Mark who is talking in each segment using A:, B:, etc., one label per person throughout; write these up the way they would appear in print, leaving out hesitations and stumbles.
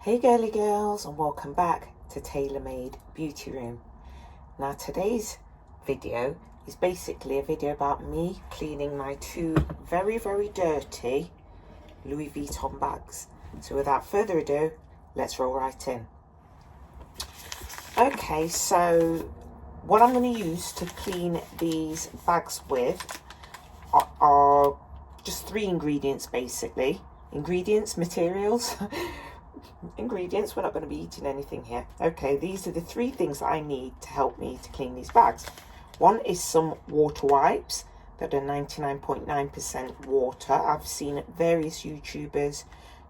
A: Hey girly girls, and welcome back to Tailor Made Beauty Room. Now today's video is basically a video about me cleaning my two very dirty Louis Vuitton bags. So without further ado, let's roll right in. Okay, so what I'm going to use to clean these bags with are just three ingredients basically. Materials. Ingredients, we're not going to be eating anything here. Okay, these are the three things that I need to help me to clean these bags. One is some water wipes that are 99.9% water. I've seen various YouTubers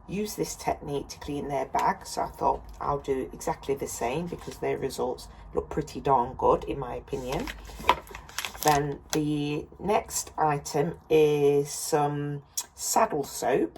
A: use this technique to clean their bags, so I thought I'll do exactly the same because their results look pretty darn good in my opinion. Then the next item is some saddle soap,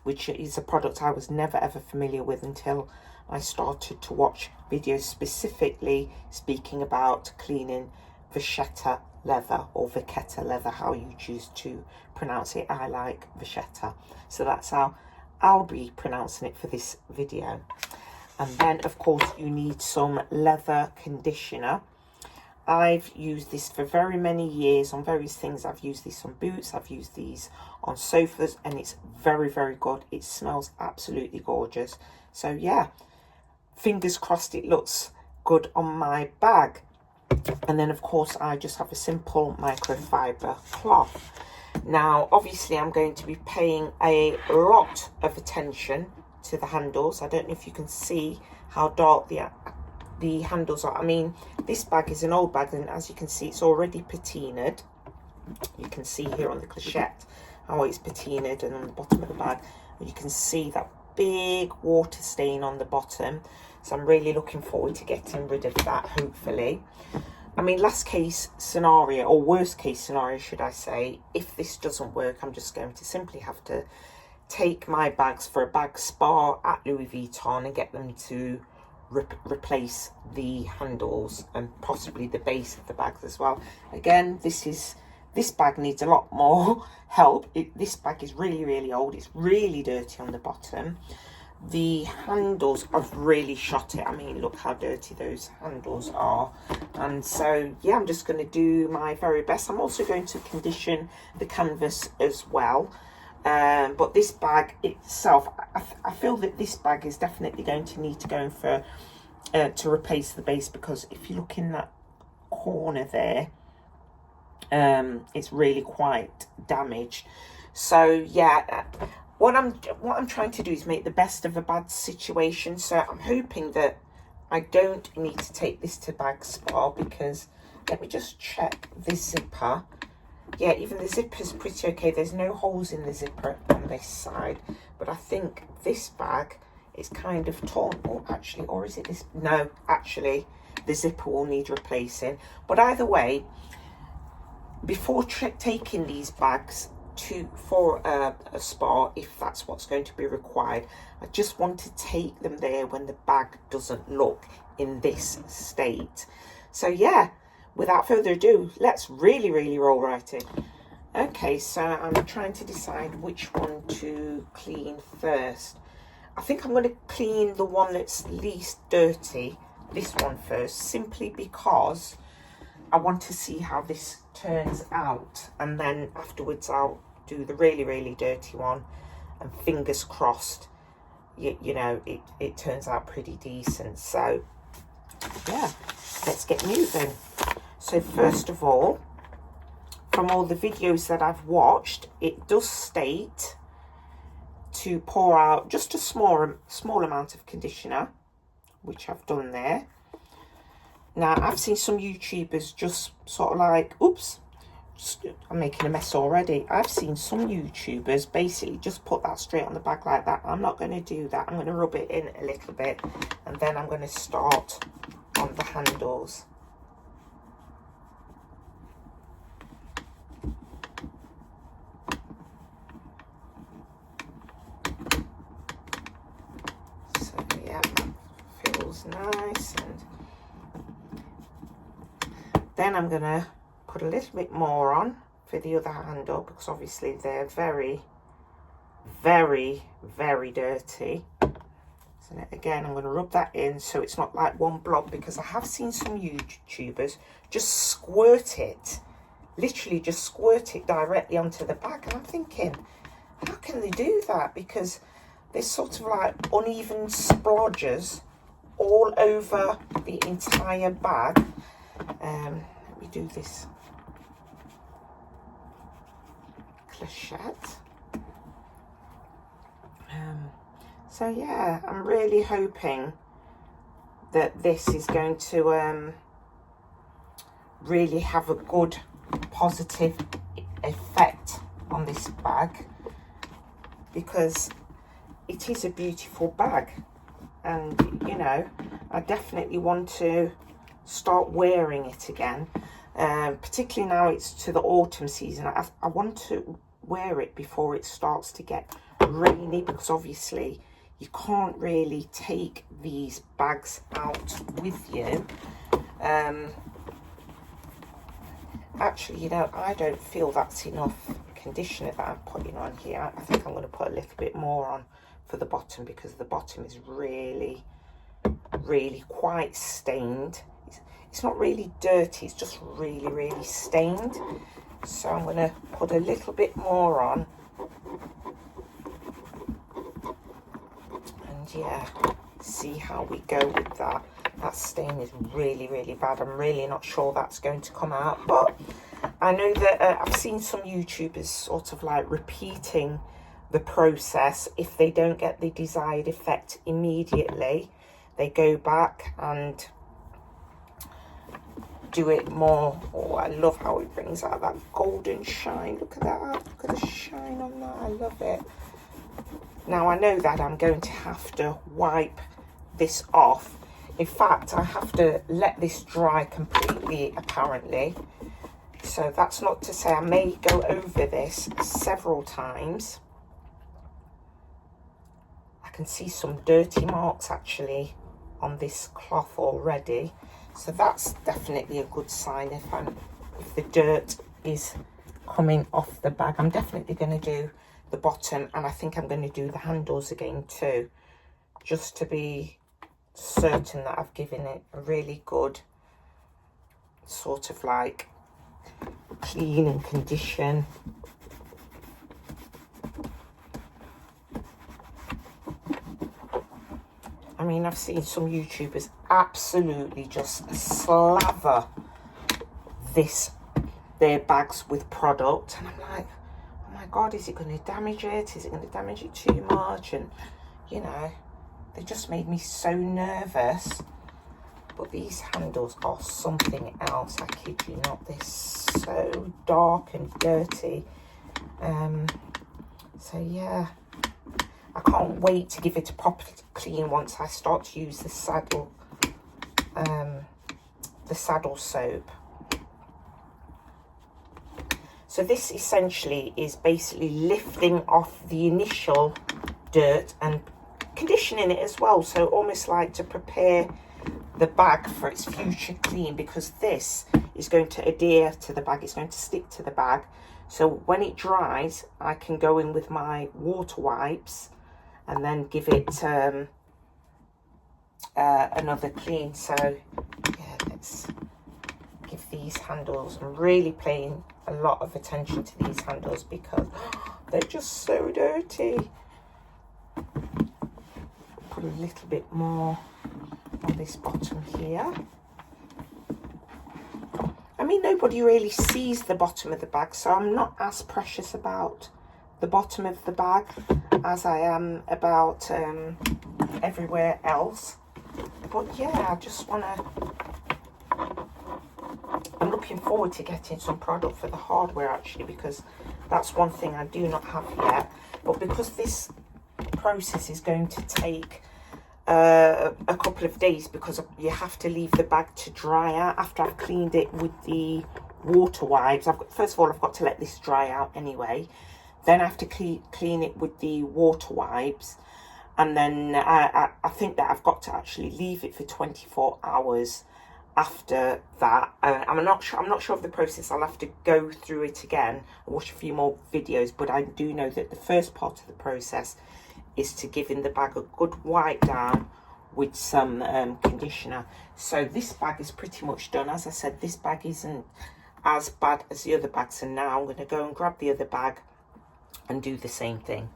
A: which is a product I was never ever familiar with until I started to watch videos specifically speaking about cleaning vachetta leather or vachetta leather, how you choose to pronounce it. I like vachetta, so that's how I'll be pronouncing it for this video. And then of course you need some leather conditioner. I've used this for very many years on various things. I've used this on boots, I've used these on sofas, and it's very good. It smells absolutely gorgeous. So yeah, fingers crossed it looks good on my bag. And then of course I just have a simple microfiber cloth. Now obviously I'm going to be paying a lot of attention to the handles. I don't know if you can see how dark the handles are. I mean, this bag is an old bag, and as you can see, it's already patinaed. You can see here on the clochette how it's patinaed, and on the bottom of the bag you can see that big water stain on the bottom. So I'm really looking forward to getting rid of that, hopefully. I mean, last case scenario, or worst case scenario should I say, if this doesn't work, I'm just going to simply have to take my bags for a bag spa at Louis Vuitton and get them to replace the handles and possibly the base of the bags as well. Again, this bag needs a lot more help. This bag is really old. It's really dirty on the bottom. The handles, I've really shot it. I mean, look how dirty those handles are. And so yeah, I'm just going to do my very best. I'm also going to condition the canvas as well. But this bag itself, I feel that this bag is definitely going to need to go in for to replace the base, because if you look in that corner there, it's really quite damaged. So yeah, what I'm trying to do is make the best of a bad situation. So I'm hoping that I don't need to take this to bag spa, because let me just check this zipper. Yeah, even the zipper's pretty okay. There's no holes in the zipper on this side, but I think this bag is kind of torn. Oh, actually, or is it this? No, actually, the zipper will need replacing. But either way, before taking these bags for a spa, if that's what's going to be required, I just want to take them there when the bag doesn't look in this state. So yeah, without further ado, let's really roll right in. Okay, so I'm trying to decide which one to clean first. I think I'm going to clean the one that's least dirty, this one first, simply because I want to see how this turns out, and then afterwards I'll do the really dirty one, and fingers crossed, you know, it turns out pretty decent. So yeah, let's get moving. So first of all, from all the videos that I've watched, it does state to pour out just a small amount of conditioner, which I've done there. Now I've seen some YouTubers just sort of like, oops, I'm making a mess already. I've seen some YouTubers basically just put that straight on the bag like that. I'm not going to do that. I'm going to rub it in a little bit, and then I'm going to start on the handles. So yeah, that feels nice. And then I'm going to put a little bit more on for the other handle, because obviously they're very dirty. So again, I'm going to rub that in so it's not like one blob, because I have seen some YouTubers just squirt it, literally just squirt it directly onto the bag. And I'm thinking, how can they do that? Because there's sort of like uneven splodges all over the entire bag. Let me do this clochette. So yeah, I'm really hoping that this is going to really have a good positive effect on this bag, because it is a beautiful bag, and you know, I definitely want to start wearing it again, particularly now it's to the autumn season. I want to wear it before it starts to get rainy, because obviously you can't really take these bags out with you. Actually, you know, I don't feel that's enough conditioner that I'm putting on here. I think I'm going to put a little bit more on for the bottom, because the bottom is really quite stained. It's not really dirty, it's just really stained. So I'm going to put a little bit more on. And yeah, see how we go with that. That stain is really bad. I'm really not sure that's going to come out, but I know that I've seen some YouTubers sort of like repeating the process. If they don't get the desired effect immediately, they go back and do it more. Oh, I love how it brings out that golden shine. Look at that, look at the shine on that. I love it. Now I know that I'm going to have to wipe this off. In fact, I have to let this dry completely, apparently. So that's not to say I may go over this several times. I can see some dirty marks actually on this cloth already. So that's definitely a good sign if the dirt is coming off the bag. I'm definitely going to do the bottom, and I think I'm going to do the handles again too, just to be certain that I've given it a really good sort of like clean and condition. I mean, I've seen some YouTubers absolutely just slather their bags with product, and I'm like, oh my god, is it going to damage it? Is it going to damage it too much? And you know, they just made me so nervous. But these handles are something else, I kid you not. They're so dark and dirty. So yeah, I can't wait to give it a proper clean once I start to use the saddle soap. So this essentially is basically lifting off the initial dirt and conditioning it as well, so almost like to prepare the bag for its future clean, because this is going to adhere to the bag, it's going to stick to the bag. So when it dries, I can go in with my water wipes and then give it another clean. So yeah, let's give these handles, I'm really paying a lot of attention to these handles because they're just so dirty. Put a little bit more on this bottom here. I mean, nobody really sees the bottom of the bag, so I'm not as precious about the bottom of the bag as I am about everywhere else. But yeah, I just want to, I'm looking forward to getting some product for the hardware actually, because that's one thing I do not have yet. But because this process is going to take a couple of days, because you have to leave the bag to dry out after I've cleaned it with the water wipes. First of all, I've got to let this dry out anyway. Then I have to clean it with the water wipes, and then I think that I've got to actually leave it for 24 hours after that. I'm not sure of the process. I'll have to go through it again and watch a few more videos, but I do know that the first part of the process is to giving the bag a good wipe down with some conditioner. So this bag is pretty much done. As I said, this bag isn't as bad as the other bags, and now I'm going to go and grab the other bag and do the same thing.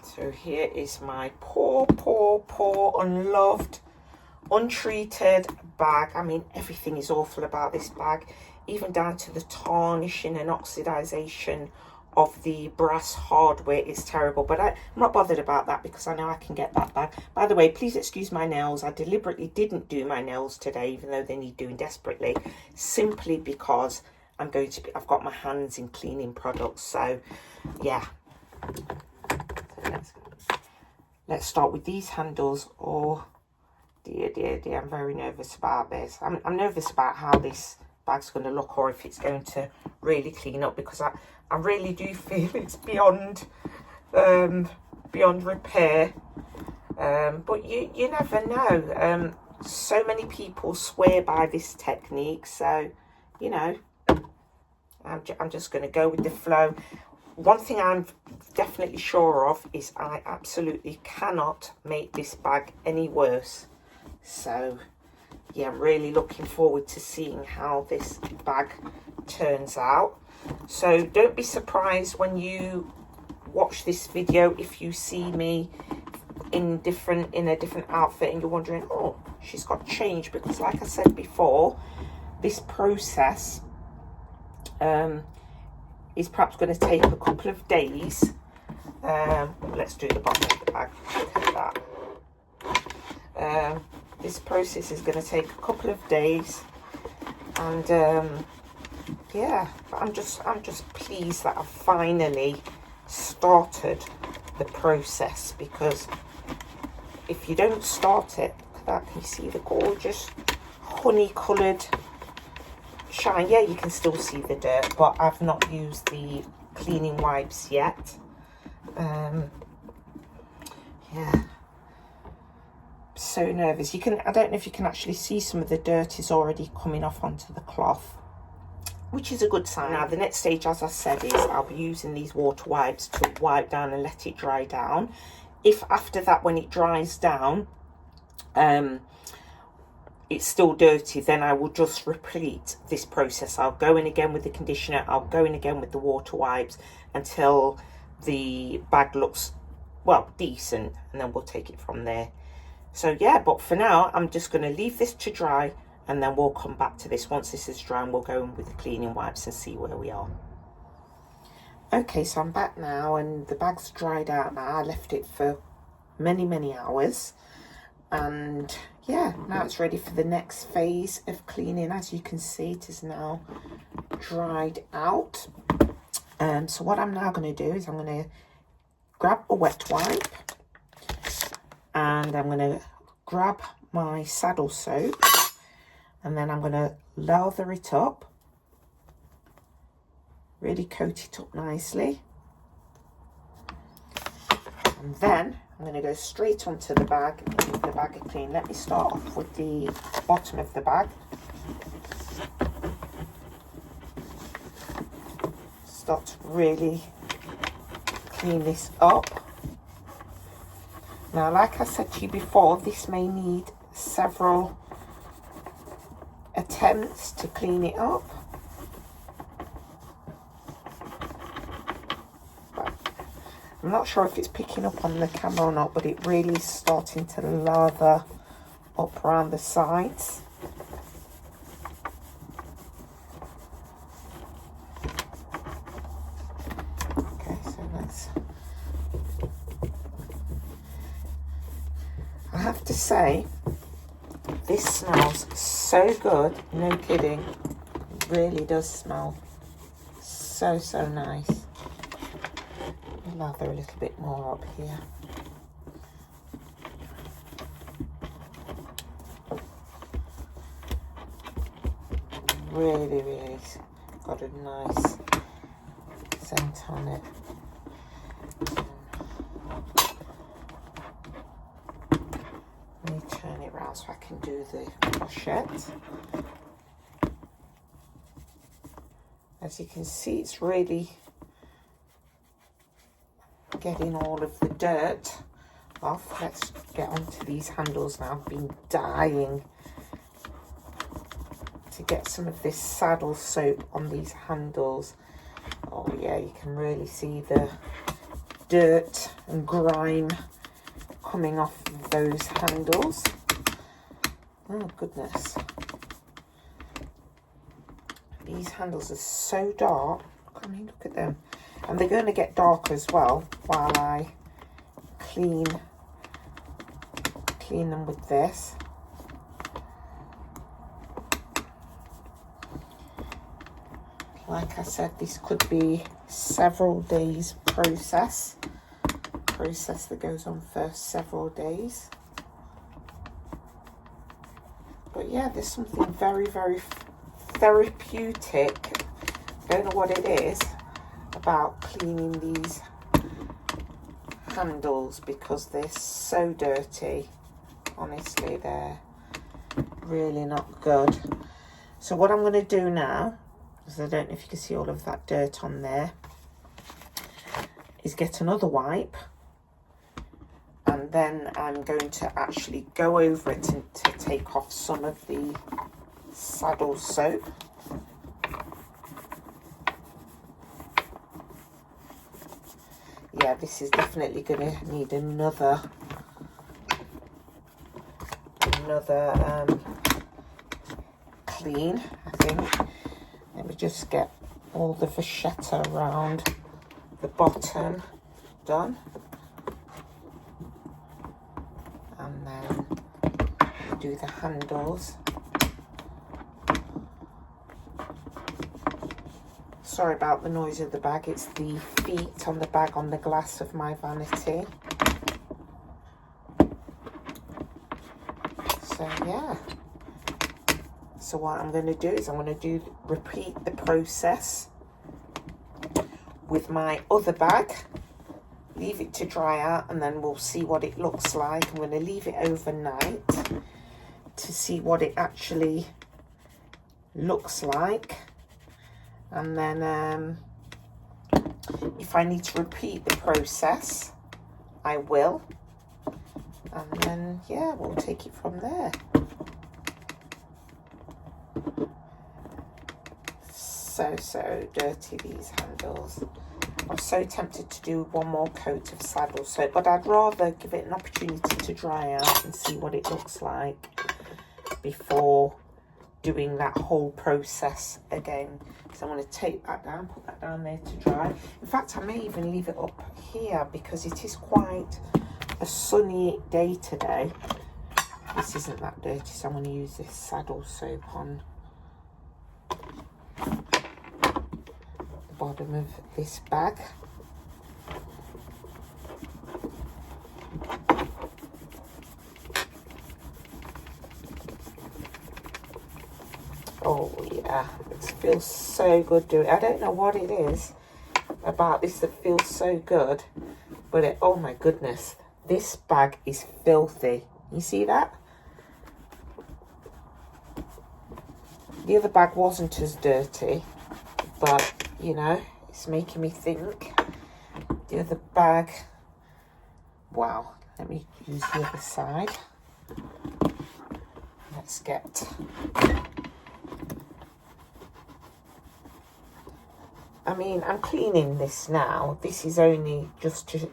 A: So here is my poor unloved, untreated bag. I mean, everything is awful about this bag, even down to the tarnishing and oxidization of the brass hardware is terrible. But I'm not bothered about that because I know I can get that back. By the way, please excuse my nails. I deliberately didn't do my nails today, even though they need doing desperately, simply because I've got my hands in cleaning products. So yeah. Let's start with these handles. Oh dear, I'm very nervous about this. I'm nervous about how this bag's going to look, or if it's going to really clean up, because I really do feel it's beyond repair. But you never know. So many people swear by this technique, so you know, I'm just going to go with the flow. One thing I'm definitely sure of is I absolutely cannot make this bag any worse. So yeah, I'm really looking forward to seeing how this bag turns out. So don't be surprised when you watch this video if you see me in a different outfit and you're wondering, oh, she's got changed, because like I said before, this process is perhaps going to take a couple of days. Let's do the bottom of the bag. Look at that. This process is going to take a couple of days, and yeah, but I'm just pleased that I've finally started the process, because if you don't start it, look at that, can you see the gorgeous honey coloured shine? Yeah, you can still see the dirt, but I've not used the cleaning wipes yet. Yeah, so nervous. I don't know if you can actually see, some of the dirt is already coming off onto the cloth, which is a good sign. Now the next stage, as I said, is I'll be using these water wipes to wipe down and let it dry down. If after that, when it dries down, it's still dirty, then I will just repeat this process. I'll go in again with the conditioner, I'll go in again with the water wipes until the bag looks, well, decent, and then we'll take it from there. So yeah, but for now, I'm just going to leave this to dry, and then we'll come back to this once this is dry, and we'll go in with the cleaning wipes and see where we are. Okay, so I'm back now, and the bag's dried out now. I left it for many hours, and yeah, now it's ready for the next phase of cleaning. As you can see, it is now dried out. So what I'm now going to do is I'm going to grab a wet wipe, and I'm going to grab my saddle soap, and then I'm going to lather it up, really coat it up nicely, and then I'm going to go straight onto the bag and give the bag a clean. Let me start off with the bottom of the bag. Start to really clean this up. Now, like I said to you before, this may need several attempts to clean it up. I'm not sure if it's picking up on the camera or not, but it really is starting to lather up around the sides. Okay, so let's... I have to say, this smells so good, no kidding. It really does smell so nice. Lather a little bit more up here. Really got a nice scent on it. Let me turn it around so I can do the pochette. As you can see, it's really getting all of the dirt off. Let's get onto these handles now. I've been dying to get some of this saddle soap on these handles. Oh yeah, you can really see the dirt and grime coming off those handles. Oh goodness. These handles are so dark. I mean, look at them. And they're going to get darker as well while I clean them with this. Like I said, this could be several days process that goes on for several days. But yeah, there's something very, very therapeutic, don't know what it is, about cleaning these handles because they're so dirty. Honestly, they're really not good. So what I'm going to do now, because I don't know if you can see all of that dirt on there, is get another wipe, and then I'm going to actually go over it to take off some of the saddle soap. Yeah, this is definitely going to need another clean, I think. Let me just get all the vachetta around the bottom done, and then do the handles. Sorry about the noise of the bag, it's the feet on the bag on the glass of my vanity. So yeah, so what I'm going to do is I'm going to repeat the process with my other bag, leave it to dry out, and then we'll see what it looks like. I'm going to leave it overnight to see what it actually looks like, and then if I need to repeat the process, I will, and then yeah, we'll take it from there. So dirty, these handles. I'm so tempted to do one more coat of saddle soap, but I'd rather give it an opportunity to dry out and see what it looks like before doing that whole process again. So I'm going to take that down, put that down there to dry. In fact, I may even leave it up here because it is quite a sunny day today. This isn't that dirty, so I'm going to use this saddle soap on the bottom of this bag. Oh yeah, it feels so good doing it. I don't know what it is about this that feels so good, but oh my goodness, this bag is filthy. You see that? The other bag wasn't as dirty, but you know, it's making me think. The other bag, wow, let me use the other side. Let's get, I mean, I'm cleaning this now. This is only just to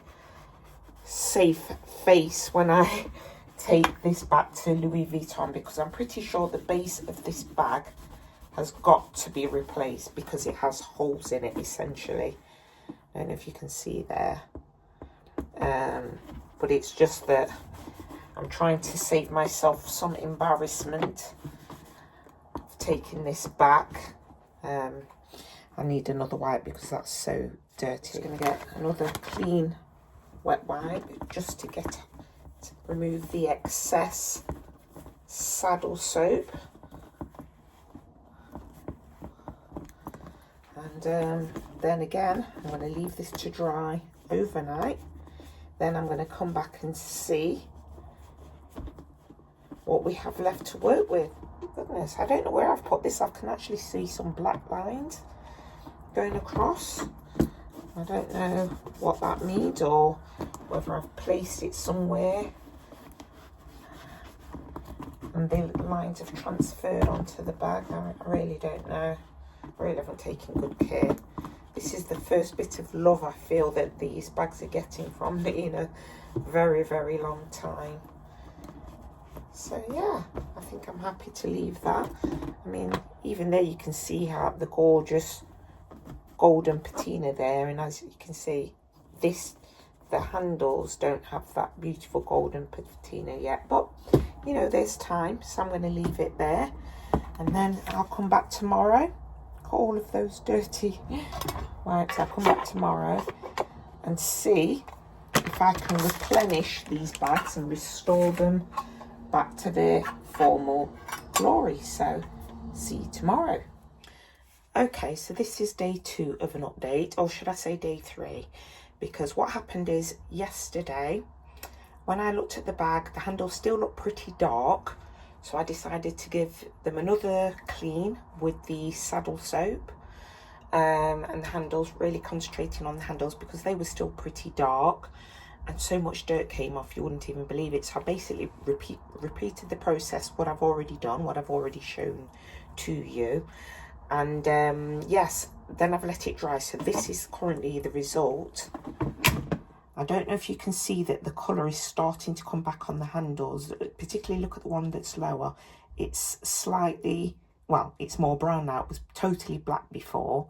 A: save face when I take this back to Louis Vuitton, because I'm pretty sure the base of this bag has got to be replaced because it has holes in it essentially. I don't know if you can see there, but it's just that I'm trying to save myself some embarrassment of taking this back. I need another wipe because that's so dirty. I'm going to get another clean wet wipe just to remove the excess saddle soap. And then again, I'm going to leave this to dry overnight. Then I'm going to come back and see what we have left to work with. Goodness, I don't know where I've put this. I can actually see some black lines. going across. I don't know what that means or whether I've placed it somewhere and the lines have transferred onto the bag. I really don't know. I really haven't taken good care. This is the first bit of love I feel that these bags are getting from me in a very, very long time. So yeah, I think I'm happy to leave that. I mean, even there you can see how the gorgeous golden patina there, and as you can see, the handles don't have that beautiful golden patina yet, but you know, there's time, so I'm going to leave it there, and then I'll come back tomorrow. All of those dirty wipes. I'll come back tomorrow and see if I can replenish these bags and restore them back to their formal glory. So see you tomorrow. Okay, so this is day 2 of an update, or should I say day 3, because what happened is yesterday when I looked at the bag, the handles still look pretty dark, so I decided to give them another clean with the saddle soap, and the handles, really concentrating on the handles because they were still pretty dark and so much dirt came off you wouldn't even believe it. So I basically repeated the process, what I've already done, what I've already shown to you, and yes, then I've let it dry. So this is currently the result. I don't know if you can see that the colour is starting to come back on the handles. Particularly look at the one that's lower. It's slightly, well, it's more brown now. It was totally black before.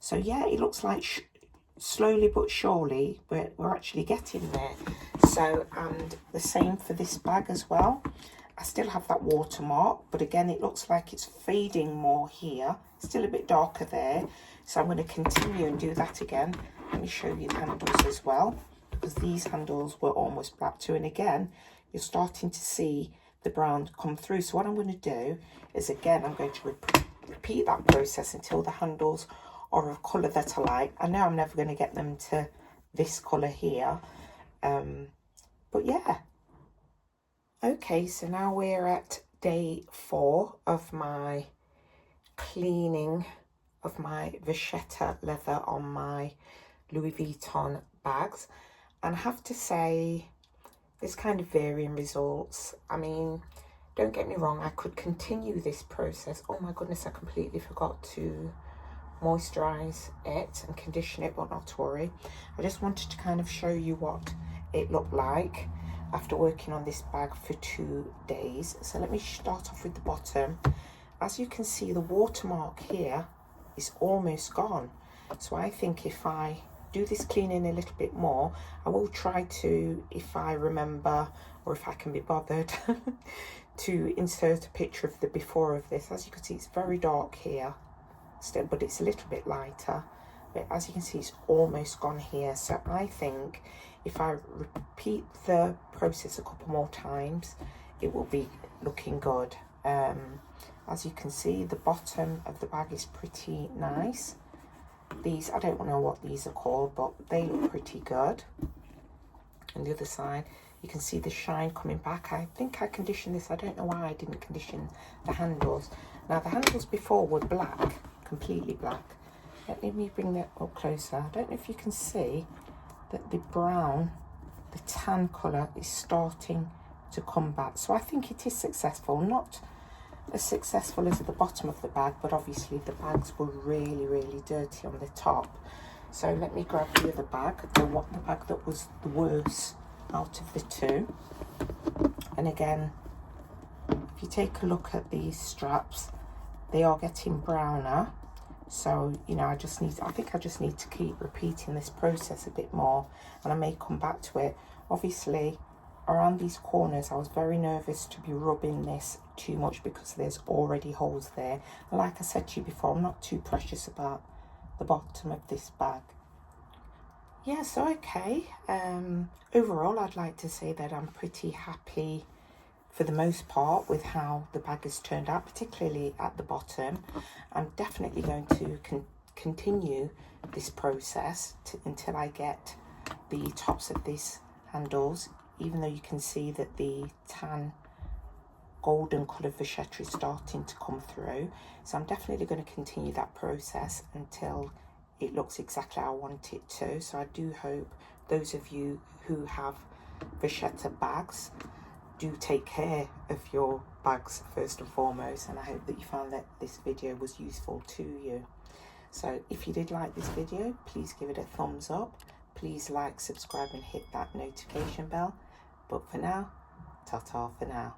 A: So yeah, it looks like slowly but surely we're actually getting there. So, and the same for this bag as well. I still have that watermark, but again, it looks like it's fading more here. Still a bit darker there. So I'm going to continue and do that again. Let me show you the handles as well, because these handles were almost black too, and again you're starting to see the brown come through. So what I'm going to do is, again, I'm going to repeat that process until the handles are of colour that I like. I know I'm never going to get them to this colour here, but yeah. Okay, so now we're at day 4 of my cleaning of my vachetta leather on my Louis Vuitton bags, and I have to say there's kind of varying results. I mean, don't get me wrong, I could continue this process. Oh my goodness, I completely forgot to moisturize it and condition it, but not to worry. I just wanted to kind of show you what it looked like after working on this bag for 2 days. So let me start off with the bottom. As you can see, the watermark here is almost gone. So I think if I do this cleaning a little bit more, I will try to, if I remember or if I can be bothered, to insert a picture of the before of this. As you can see, it's very dark here still, but it's a little bit lighter. But as you can see, it's almost gone here. So I think if I repeat the process a couple more times, it will be looking good. As you can see, the bottom of the bag is pretty nice. These, I don't know what these are called, but they look pretty good. On the other side, you can see the shine coming back. I think I conditioned this. I don't know why I didn't condition the handles. Now, the handles before were black, completely black. Let me bring that up closer. I don't know if you can see that the brown, the tan colour is starting to come back. So I think it is successful. Not as successful as at the bottom of the bag, but obviously the bags were really, really dirty on the top. So let me grab the other bag, the bag that was the worst out of the 2. And again, if you take a look at these straps, they are getting browner. So, you know, I think I just need to keep repeating this process a bit more, and I may come back to it. Obviously, around these corners, I was very nervous to be rubbing this too much because there's already holes there. And like I said to you before, I'm not too precious about the bottom of this bag. Yeah, so okay. Overall, I'd like to say that I'm pretty happy for the most part with how the bag has turned out, particularly at the bottom. I'm definitely going to continue this process until I get the tops of these handles, even though you can see that the tan golden coloured vachetta is starting to come through. So I'm definitely going to continue that process until it looks exactly how I want it to. So I do hope those of you who have vachetta bags do take care of your bags first and foremost, and I hope that you found that this video was useful to you. So if you did like this video, please give it a thumbs up. Please like, subscribe and hit that notification bell. But for now, ta-ta for now.